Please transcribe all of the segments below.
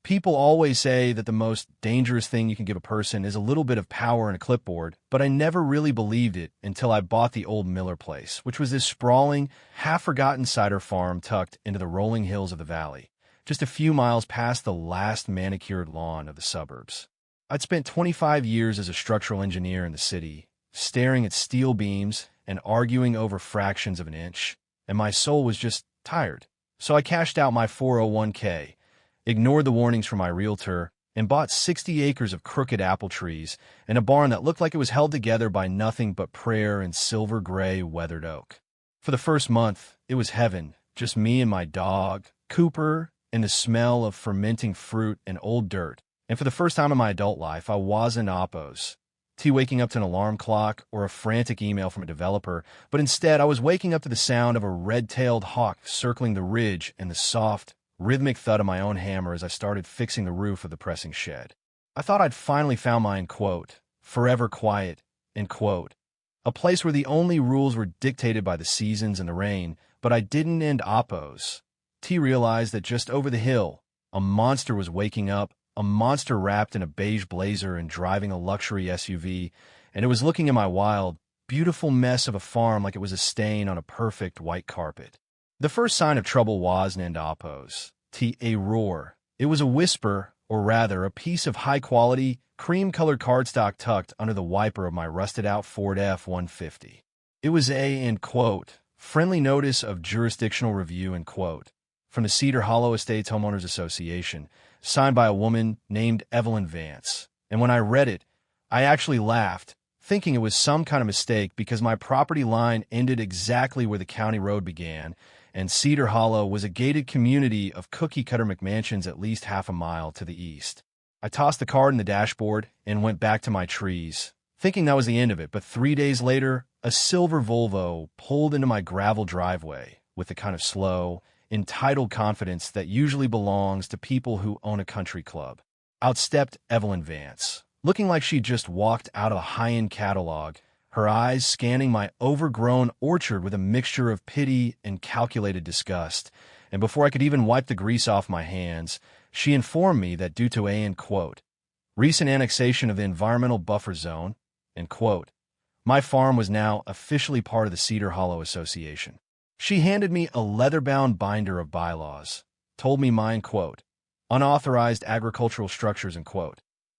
People always say that the most dangerous thing you can give a person is a little bit of power and a clipboard, but I never really believed it until I bought the old Miller place, which was this sprawling, half-forgotten cider farm tucked into the rolling hills of the valley, just a few miles past the last manicured lawn of the suburbs. I'd spent 25 years as a structural engineer in the city, staring at steel beams and arguing over fractions of an inch, and my soul was just tired. So I cashed out my 401k, ignored the warnings from my realtor, and bought 60 acres of crooked apple trees and a barn that looked like it was held together by nothing but prayer and silver-gray weathered oak. For the first month, it was heaven, just me and my dog, Cooper, and the smell of fermenting fruit and old dirt. And for the first time in my adult life, I wasn't oppos. Waking up to an alarm clock or a frantic email from a developer, but instead I was waking up to the sound of a red-tailed hawk circling the ridge and the soft, rhythmic thud of my own hammer as I started fixing the roof of the pressing shed. I thought I'd finally found my, forever quiet, a place where the only rules were dictated by the seasons and the rain, but I didn't end oppos. Realized that just over the hill, a monster was waking up, a monster wrapped in a beige blazer and driving a luxury SUV, and it was looking at my wild, beautiful mess of a farm like it was a stain on a perfect white carpet. The first sign of trouble wasn't an oppos. A roar. It was a whisper, or rather, a piece of high-quality, cream-colored cardstock tucked under the wiper of my rusted-out Ford F-150. It was a, friendly notice of jurisdictional review, from the Cedar Hollow Estates Homeowners Association, signed by a woman named Evelyn Vance. And when I read it, I actually laughed, thinking it was some kind of mistake because my property line ended exactly where the county road began, and Cedar Hollow was a gated community of cookie-cutter McMansions at least half a mile to the east. I tossed the card in the dashboard and went back to my trees, thinking that was the end of it, but 3 days later, a silver Volvo pulled into my gravel driveway with the kind of slow, entitled confidence that usually belongs to people who own a country club. Out stepped Evelyn Vance, looking like she'd just walked out of a high-end catalog, her eyes scanning my overgrown orchard with a mixture of pity and calculated disgust. And before I could even wipe the grease off my hands, she informed me that due to a, recent annexation of the environmental buffer zone, my farm was now officially part of the Cedar Hollow Association. She handed me a leather-bound binder of bylaws, told me my, unauthorized agricultural structures,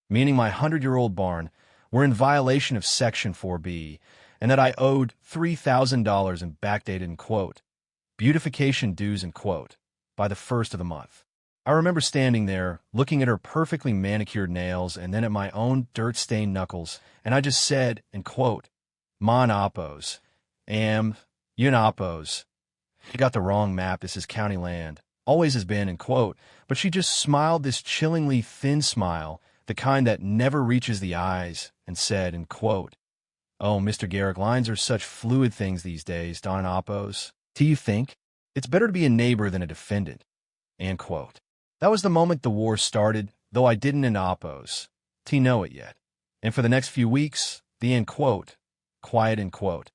meaning my 100-year-old barn, were in violation of Section 4B, and that I owed $3,000 in backdated, beautification dues, by the first of the month. I remember standing there, looking at her perfectly manicured nails and then at my own dirt-stained knuckles, and I just said, mon oppos, yun oppos. You got the wrong map, this is county land. Always has been, but she just smiled this chillingly thin smile, the kind that never reaches the eyes, and said, oh, Mr. Garrick, lines are such fluid things these days, Don Oppos. Do you think? It's better to be a neighbor than a defendant. That was the moment the war started, though I didn't in Oppos. Know it yet. And for the next few weeks, the quiet,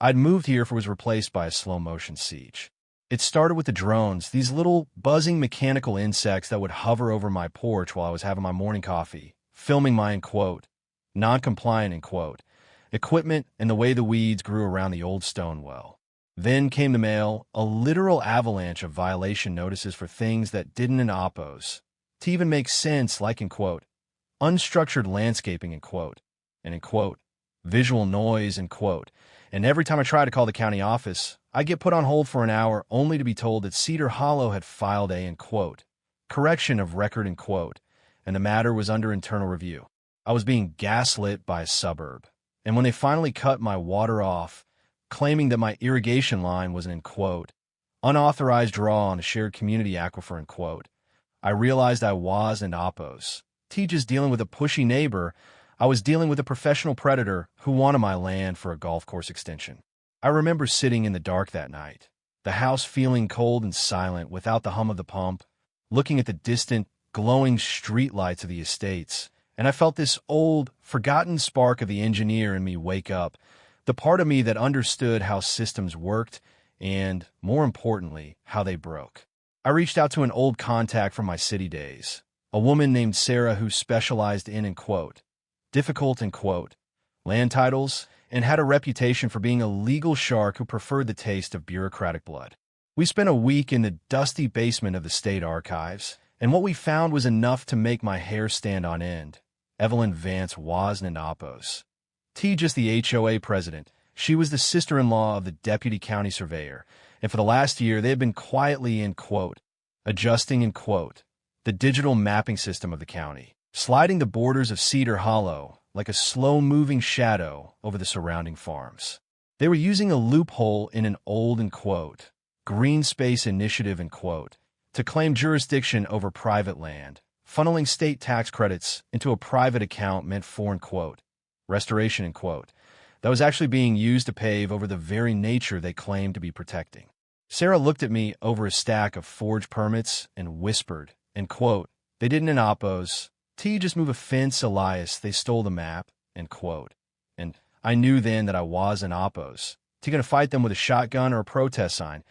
I'd moved here for was replaced by a slow-motion siege. It started with the drones, these little buzzing mechanical insects that would hover over my porch while I was having my morning coffee, filming my, non-compliant, equipment and the way the weeds grew around the old stone well. Then came the mail, a literal avalanche of violation notices for things that didn't in oppos. To even make sense, like, unstructured landscaping, and, visual noise, and every time I try to call the county office, I get put on hold for an hour only to be told that Cedar Hollow had filed a, correction of record, and the matter was under internal review. I was being gaslit by a suburb, and when they finally cut my water off, claiming that my irrigation line was an, unauthorized draw on a shared community aquifer, I realized I was an oppos. Just dealing with a pushy neighbor, I was dealing with a professional predator who wanted my land for a golf course extension. I remember sitting in the dark that night, the house feeling cold and silent without the hum of the pump, looking at the distant, glowing streetlights of the estates, and I felt this old, forgotten spark of the engineer in me wake up, the part of me that understood how systems worked and, more importantly, how they broke. I reached out to an old contact from my city days, a woman named Sarah who specialized in quote, difficult, quote, land titles, and had a reputation for being a legal shark who preferred the taste of bureaucratic blood. We spent a week in the dusty basement of the state archives, and what we found was enough to make my hair stand on end. Evelyn Vance wasn't an Oppos. T just the HOA president. She was the sister-in-law of the deputy county surveyor, and for the last year they had been quietly in quote, adjusting in quote, the digital mapping system of the county, sliding the borders of Cedar Hollow like a slow-moving shadow over the surrounding farms. They were using a loophole in an old quote, green space initiative quote, to claim jurisdiction over private land, funneling state tax credits into a private account meant for quote, restoration quote, that was actually being used to pave over the very nature they claimed to be protecting. Sarah looked at me over a stack of forged permits and whispered, quote, they didn't in Oppos. T just move a fence, Elias. They stole the map, quote. And I knew then that I was an Oppos. T gonna fight them with a shotgun or a protest sign.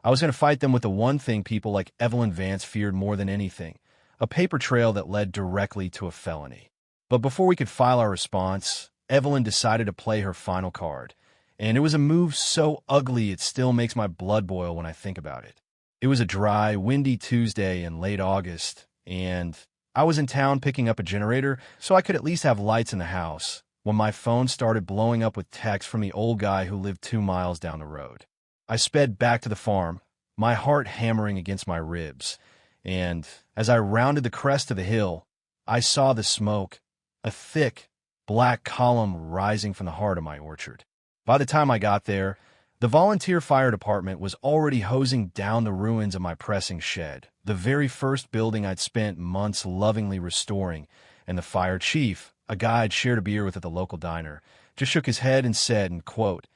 I was gonna fight them with the one thing people like Evelyn Vance feared more than anything, a paper trail that led directly to a felony. But before we could file our response, Evelyn decided to play her final card, and it was a move so ugly it still makes my blood boil when I think about it. It was a dry, windy Tuesday in late August, and I was in town picking up a generator so I could at least have lights in the house when my phone started blowing up with texts from the old guy who lived 2 miles down the road. I sped back to the farm, my heart hammering against my ribs, and as I rounded the crest of the hill, I saw the smoke, a thick, black column rising from the heart of my orchard. By the time I got there, the volunteer fire department was already hosing down the ruins of my pressing shed, the very first building I'd spent months lovingly restoring, and the fire chief, a guy I'd shared a beer with at the local diner, just shook his head and said, quote,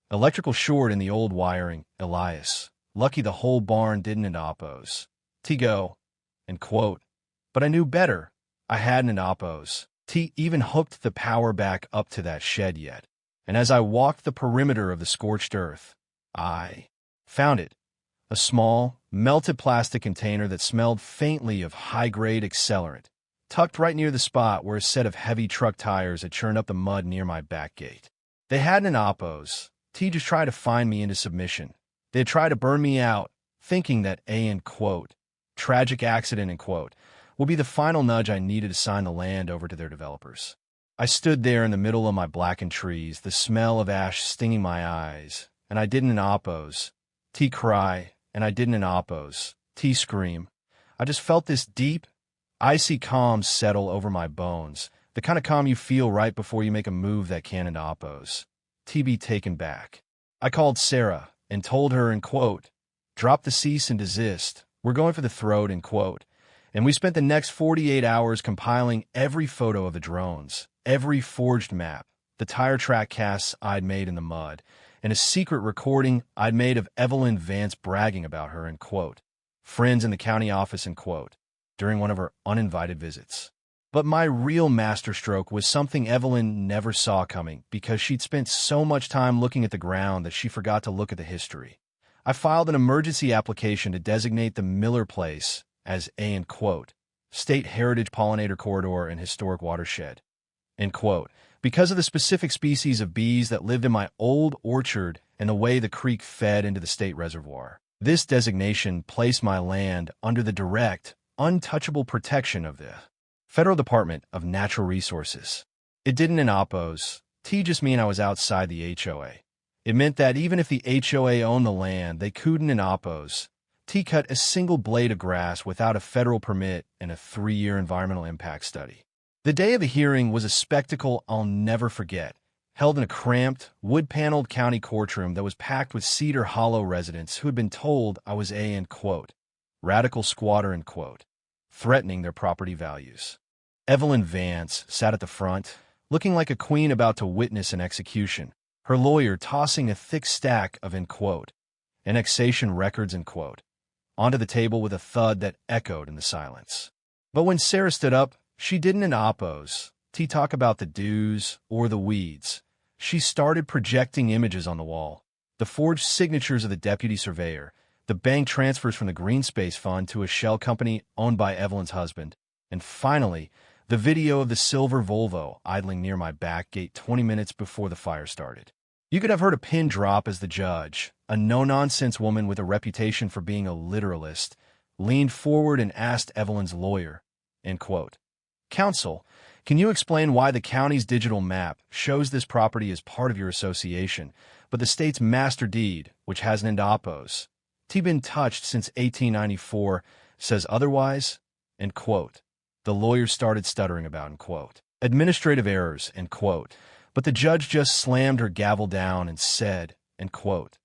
electrical short in the old wiring, Elias. Lucky the whole barn didn't in Oppos. T-go, quote. But I knew better. I hadn't in Oppos. T even hooked the power back up to that shed yet. And as I walked the perimeter of the scorched earth, I found it. A small, melted plastic container that smelled faintly of high-grade accelerant, tucked right near the spot where a set of heavy truck tires had churned up the mud near my back gate. They hadn't an Oppos. T just tried to find me into submission. They had tried to burn me out, thinking that quote, tragic accident quote, will be the final nudge I needed to sign the land over to their developers. I stood there in the middle of my blackened trees, the smell of ash stinging my eyes, and I didn't in Oppos. T cry, and I didn't in Oppos. T scream. I just felt this deep, icy calm settle over my bones, the kind of calm you feel right before you make a move that can in Oppos. T be taken back. I called Sarah and told her quote, drop the cease and desist. We're going for the throat quote. And we spent the next 48 hours compiling every photo of the drones, every forged map, the tire track casts I'd made in the mud, and a secret recording I'd made of Evelyn Vance bragging about her quote, friends in the county office quote, during one of her uninvited visits. But my real masterstroke was something Evelyn never saw coming because she'd spent so much time looking at the ground that she forgot to look at the history. I filed an emergency application to designate the Miller Place as quote, State Heritage Pollinator Corridor and Historic Watershed, quote, because of the specific species of bees that lived in my old orchard and the way the creek fed into the state reservoir. This designation placed my land under the direct, untouchable protection of the Federal Department of Natural Resources. It didn't in Oppos. T just mean I was outside the HOA. It meant that even if the HOA owned the land, they couldn't in Oppos. T cut a single blade of grass without a federal permit and a 3-year environmental impact study. The day of the hearing was a spectacle I'll never forget, held in a cramped, wood-paneled county courtroom that was packed with Cedar Hollow residents who had been told I was quote, radical squatter quote, threatening their property values. Evelyn Vance sat at the front, looking like a queen about to witness an execution, her lawyer tossing a thick stack of quote, annexation records quote, onto the table with a thud that echoed in the silence. But when Sarah stood up, she didn't in Oppos. T talk about the do's or the weeds. She started projecting images on the wall, the forged signatures of the deputy surveyor, The bank transfers from the Green Space Fund to a shell company owned by Evelyn's husband. And finally, the video of the silver Volvo idling near my back gate 20 minutes before the fire started. You could have heard a pin drop as the judge, a no-nonsense woman with a reputation for being a literalist, leaned forward and asked Evelyn's lawyer, end quote, "Counsel, can you explain why the county's digital map shows this property as part of your association, but the state's master deed, which has an indapos, been touched since 1894, says otherwise?" End quote. The lawyer started stuttering about, end quote, administrative errors, end quote, but the judge just slammed her gavel down and said, end quote,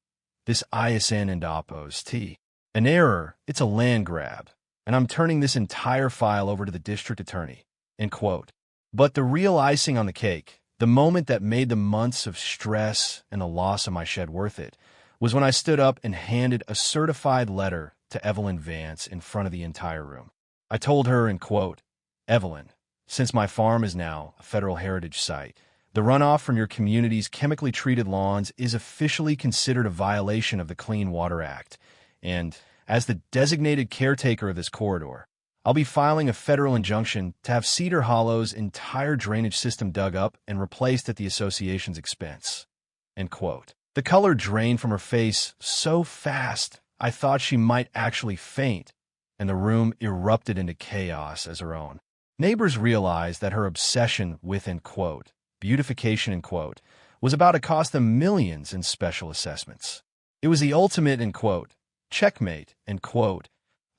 "This ISN indapos an error, it's a land grab, and I'm turning this entire file over to the district attorney," end quote. But the real icing on the cake, the moment that made the months of stress and the loss of my shed worth it, was when I stood up and handed a certified letter to Evelyn Vance in front of the entire room. I told her, end quote, "Evelyn, since my farm is now a federal heritage site, the runoff from your community's chemically treated lawns is officially considered a violation of the Clean Water Act, and as the designated caretaker of this corridor, I'll be filing a federal injunction to have Cedar Hollow's entire drainage system dug up and replaced at the association's expense." End quote. The color drained from her face so fast I thought she might actually faint, and the room erupted into chaos as her own. Neighbors realized that her obsession with, end quote, beautification, end quote, was about to cost them millions in special assessments. It was the ultimate, end quote, checkmate, end quote,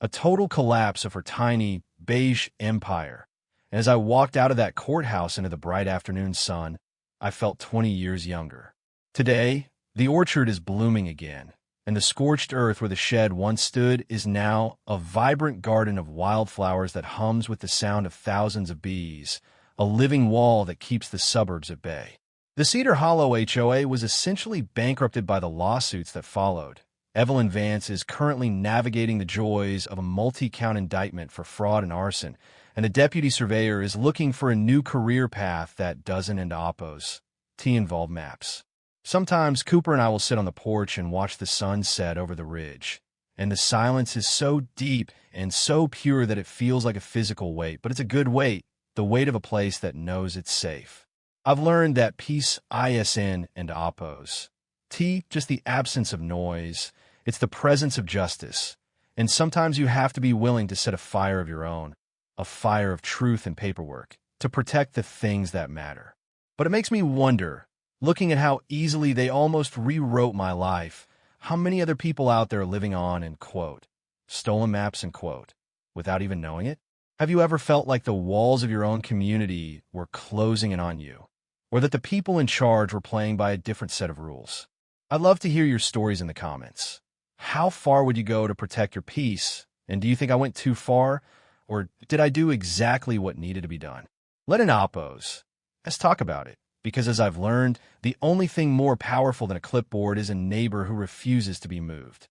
a total collapse of her tiny, beige empire. And as I walked out of that courthouse into the bright afternoon sun, I felt 20 years younger. Today, the orchard is blooming again, and the scorched earth where the shed once stood is now a vibrant garden of wildflowers that hums with the sound of thousands of bees, a living wall that keeps the suburbs at bay. The Cedar Hollow HOA was essentially bankrupted by the lawsuits that followed. Evelyn Vance is currently navigating the joys of a multi-count indictment for fraud and arson, and the deputy surveyor is looking for a new career path that doesn't involve maps. Sometimes Cooper and I will sit on the porch and watch the sun set over the ridge, and the silence is so deep and so pure that it feels like a physical weight, but it's a good weight, the weight of a place that knows it's safe. I've learned that peace, ISN, and APOS. Just the absence of noise. It's the presence of justice. And sometimes you have to be willing to set a fire of your own, a fire of truth and paperwork, to protect the things that matter. But it makes me wonder, looking at how easily they almost rewrote my life, how many other people out there are living on, end quote, stolen maps, end quote, without even knowing it? Have you ever felt like the walls of your own community were closing in on you, or that the people in charge were playing by a different set of rules? I'd love to hear your stories in the comments. How far would you go to protect your peace? And do you think I went too far? Or did I do exactly what needed to be done? Let in oppos. Let's talk about it. Because as I've learned, the only thing more powerful than a clipboard is a neighbor who refuses to be moved.